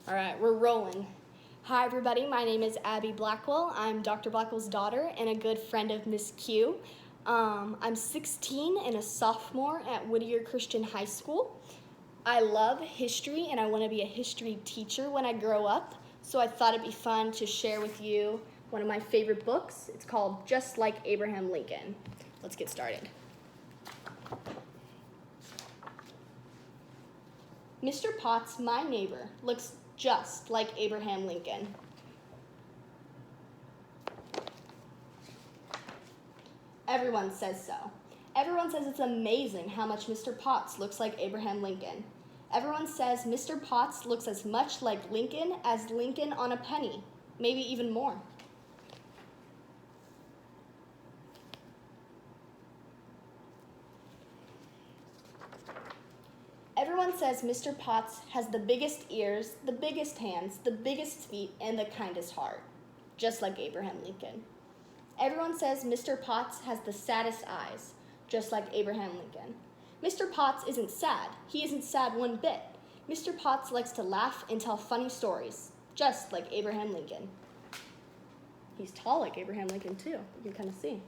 All right, we're rolling. Hi, everybody. My name is Abby Blackwell. I'm Dr. Blackwell's daughter and a good friend of Miss Q. I'm 16 and a sophomore at Whittier Christian High School. I love history and I want to be a history teacher when I grow up, so I thought it'd be fun to share with you one of my favorite books. It's called Just Like Abraham Lincoln. Let's get started. Mr. Potts, my neighbor, looks just like Abraham Lincoln. Everyone says so. Everyone says it's amazing how much Mr. Potts looks like Abraham Lincoln. Everyone says Mr. Potts looks as much like Lincoln as Lincoln on a penny, maybe even more. Everyone says Mr. Potts has the biggest ears, the biggest hands, the biggest feet, and the kindest heart, just like Abraham Lincoln. Everyone says Mr. Potts has the saddest eyes, just like Abraham Lincoln. Mr. Potts isn't sad. He isn't sad one bit. Mr. Potts likes to laugh and tell funny stories, just like Abraham Lincoln. He's tall like Abraham Lincoln, too. You can kind of see.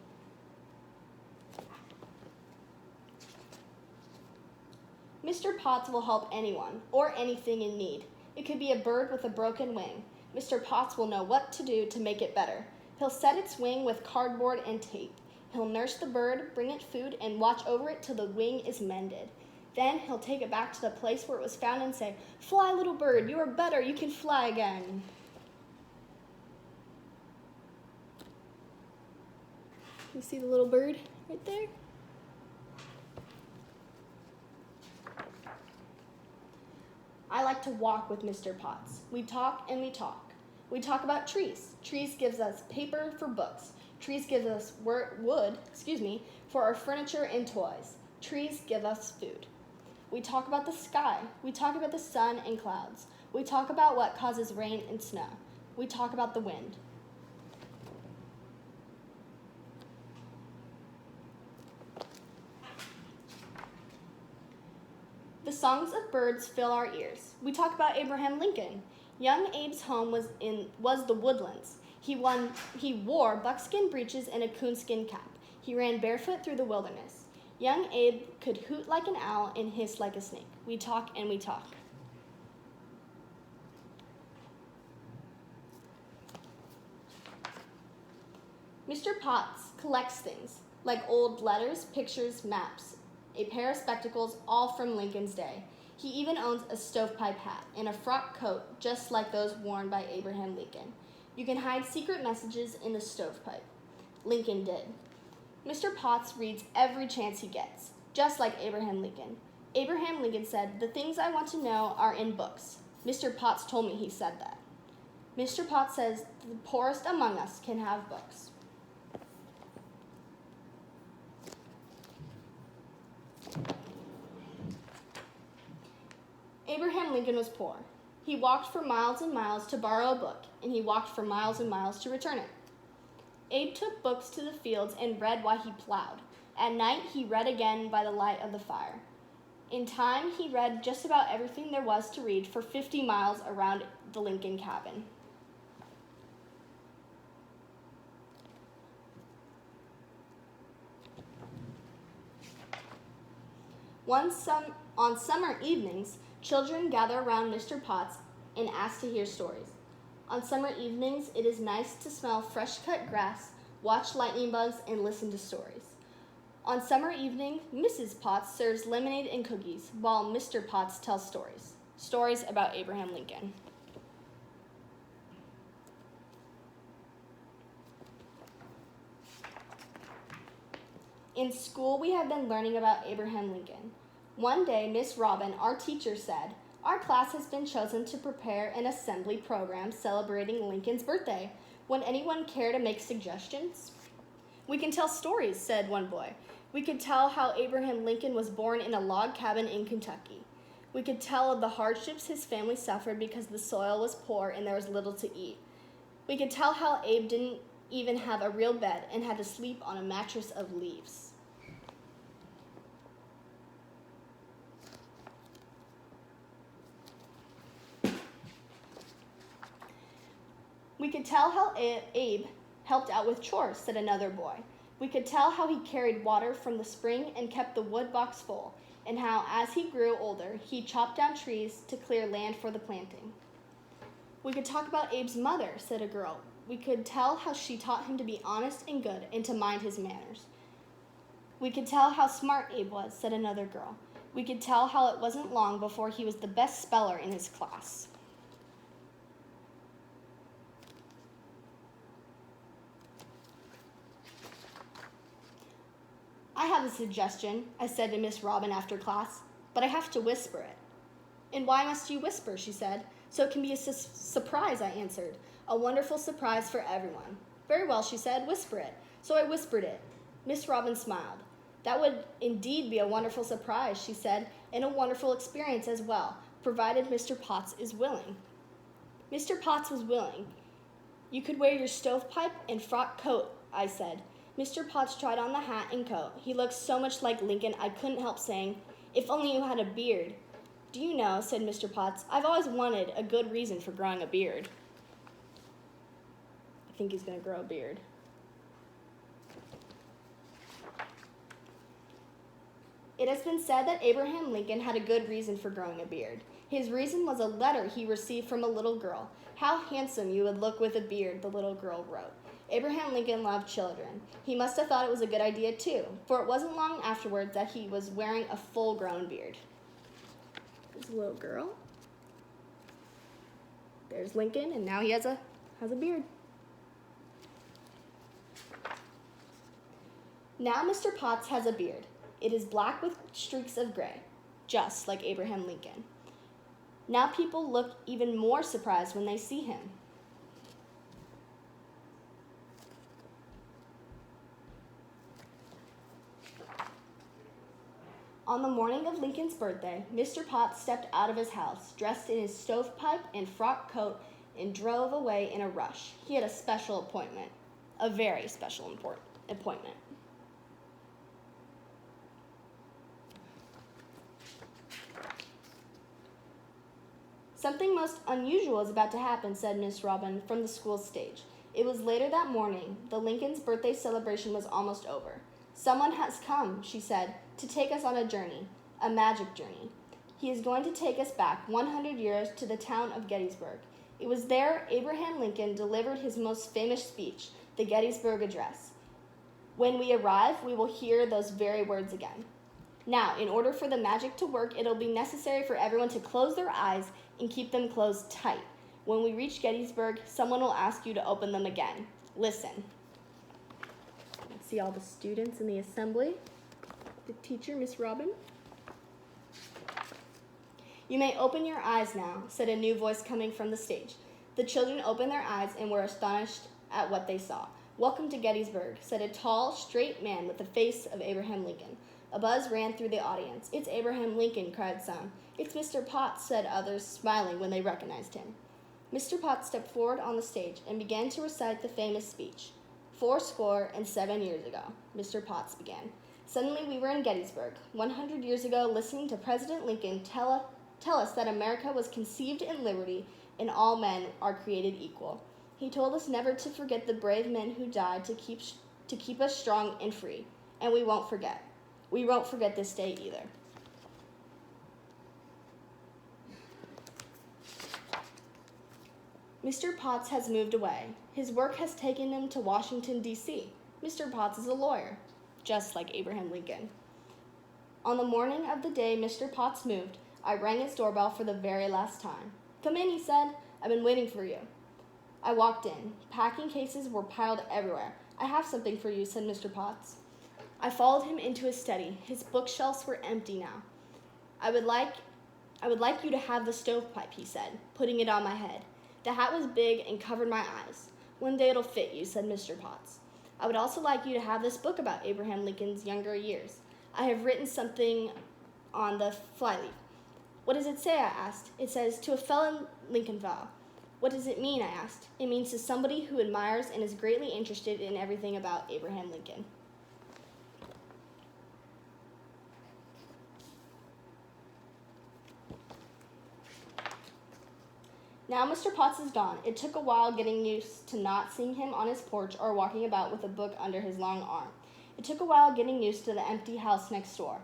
Mr. Potts will help anyone or anything in need. It could be a bird with a broken wing. Mr. Potts will know what to do to make it better. He'll set its wing with cardboard and tape. He'll nurse the bird, bring it food, and watch over it till the wing is mended. Then he'll take it back to the place where it was found and say, "Fly, little bird, you are better, you can fly again." You see the little bird right there? I like to walk with Mr. Potts. We talk and we talk. We talk about trees. Trees gives us paper for books. Trees gives us wood for our furniture and toys. Trees give us food. We talk about the sky. We talk about the sun and clouds. We talk about what causes rain and snow. We talk about the wind. The songs of birds fill our ears. We talk about Abraham Lincoln. Young Abe's home was the woodlands. He wore buckskin breeches and a coonskin cap. He ran barefoot through the wilderness. Young Abe could hoot like an owl and hiss like a snake. We talk and we talk. Mr. Potts collects things like old letters, pictures, maps, a pair of spectacles, all from Lincoln's day. He even owns a stovepipe hat and a frock coat just like those worn by Abraham Lincoln. You can hide secret messages in the stovepipe. Lincoln did. Mr. Potts reads every chance he gets, just like Abraham Lincoln. Abraham Lincoln said, "The things I want to know are in books." Mr. Potts told me he said that. Mr. Potts says the poorest among us can have books. Abraham Lincoln was poor. He walked for miles and miles to borrow a book, and he walked for miles and miles to return it. Abe took books to the fields and read while he plowed. At night, he read again by the light of the fire. In time, he read just about everything there was to read for 50 miles around the Lincoln cabin. On summer evenings, children gather around Mr. Potts and ask to hear stories. On summer evenings, it is nice to smell fresh-cut grass, watch lightning bugs, and listen to stories. On summer evening, Mrs. Potts serves lemonade and cookies, while Mr. Potts tells stories about Abraham Lincoln. In school, we have been learning about Abraham Lincoln. One day, Miss Robin, our teacher, said, "Our class has been chosen to prepare an assembly program celebrating Lincoln's birthday. Would anyone care to make suggestions?" "We can tell stories," said one boy. "We could tell how Abraham Lincoln was born in a log cabin in Kentucky. We could tell of the hardships his family suffered because the soil was poor and there was little to eat. We could tell how Abe didn't even have a real bed and had to sleep on a mattress of leaves." We could tell how Abe helped out with chores, said another boy. We could tell how he carried water from the spring and kept the wood box full, and how, as he grew older, he chopped down trees to clear land for the planting. We could talk about Abe's mother, said a girl. We could tell how she taught him to be honest and good and to mind his manners. We could tell how smart Abe was, said another girl. We could tell how it wasn't long before he was the best speller in his class. I have a suggestion, I said to Miss Robin after class, but I have to whisper it. And why must you whisper, she said. So it can be a surprise, I answered. A wonderful surprise for everyone. Very well, she said, whisper it. So I whispered it. Miss Robin smiled. That would indeed be a wonderful surprise, she said, and a wonderful experience as well, provided Mr. Potts is willing. Mr. Potts was willing. You could wear your stovepipe and frock coat, I said. Mr. Potts tried on the hat and coat. He looked so much like Lincoln, I couldn't help saying, if only you had a beard. Do you know, said Mr. Potts, I've always wanted a good reason for growing a beard. I think he's going to grow a beard. It has been said that Abraham Lincoln had a good reason for growing a beard. His reason was a letter he received from a little girl. How handsome you would look with a beard, the little girl wrote. Abraham Lincoln loved children. He must have thought it was a good idea too, for it wasn't long afterwards that he was wearing a full-grown beard. There's a little girl. There's Lincoln, and now he has a beard. Now Mr. Potts has a beard. It is black with streaks of gray, just like Abraham Lincoln. Now people look even more surprised when they see him. On the morning of Lincoln's birthday, Mr. Potts stepped out of his house, dressed in his stovepipe and frock coat, and drove away in a rush. He had a special appointment, a very special appointment. Something most unusual is about to happen, said Miss Robin from the school stage. It was later that morning. The Lincoln's birthday celebration was almost over. Someone has come, she said, to take us on a journey, a magic journey. He is going to take us back 100 years to the town of Gettysburg. It was there Abraham Lincoln delivered his most famous speech, the Gettysburg Address. When we arrive, we will hear those very words again. Now, in order for the magic to work, it'll be necessary for everyone to close their eyes and keep them closed tight. When we reach Gettysburg, someone will ask you to open them again. Listen. See all the students in the assembly. The teacher, Miss Robin. You may open your eyes now, said a new voice coming from the stage. The children opened their eyes and were astonished at what they saw. Welcome to Gettysburg, said a tall, straight man with the face of Abraham Lincoln. A buzz ran through the audience. It's Abraham Lincoln, cried some. It's Mr. Potts, said others, smiling when they recognized him. Mr. Potts stepped forward on the stage and began to recite the famous speech. 7 years ago, Mr. Potts began. Suddenly we were in Gettysburg, 100 years ago, listening to President Lincoln tell us that America was conceived in liberty and all men are created equal. He told us never to forget the brave men who died to keep us strong and free, and we won't forget. We won't forget this day either. Mr. Potts has moved away. His work has taken him to Washington, D.C. Mr. Potts is a lawyer, just like Abraham Lincoln. On the morning of the day Mr. Potts moved, I rang his doorbell for the very last time. Come in, he said. I've been waiting for you. I walked in. Packing cases were piled everywhere. I have something for you, said Mr. Potts. I followed him into his study. His bookshelves were empty now. I would like you to have the stovepipe, he said, putting it on my head. The hat was big and covered my eyes. One day it'll fit you, said Mr. Potts. I would also like you to have this book about Abraham Lincoln's younger years. I have written something on the flyleaf. What does it say? I asked. It says, to a fellow Lincoln vow. What does it mean? I asked. It means to somebody who admires and is greatly interested in everything about Abraham Lincoln. Now Mr. Potts is gone. It took a while getting used to not seeing him on his porch or walking about with a book under his long arm. It took a while getting used to the empty house next door.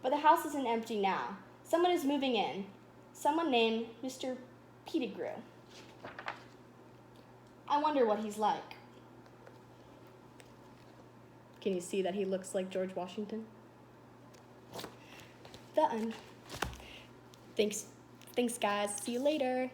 But the house isn't empty now. Someone is moving in. Someone named Mr. Pettigrew. I wonder what he's like. Can you see that he looks like George Washington? The end. Thanks guys. See you later.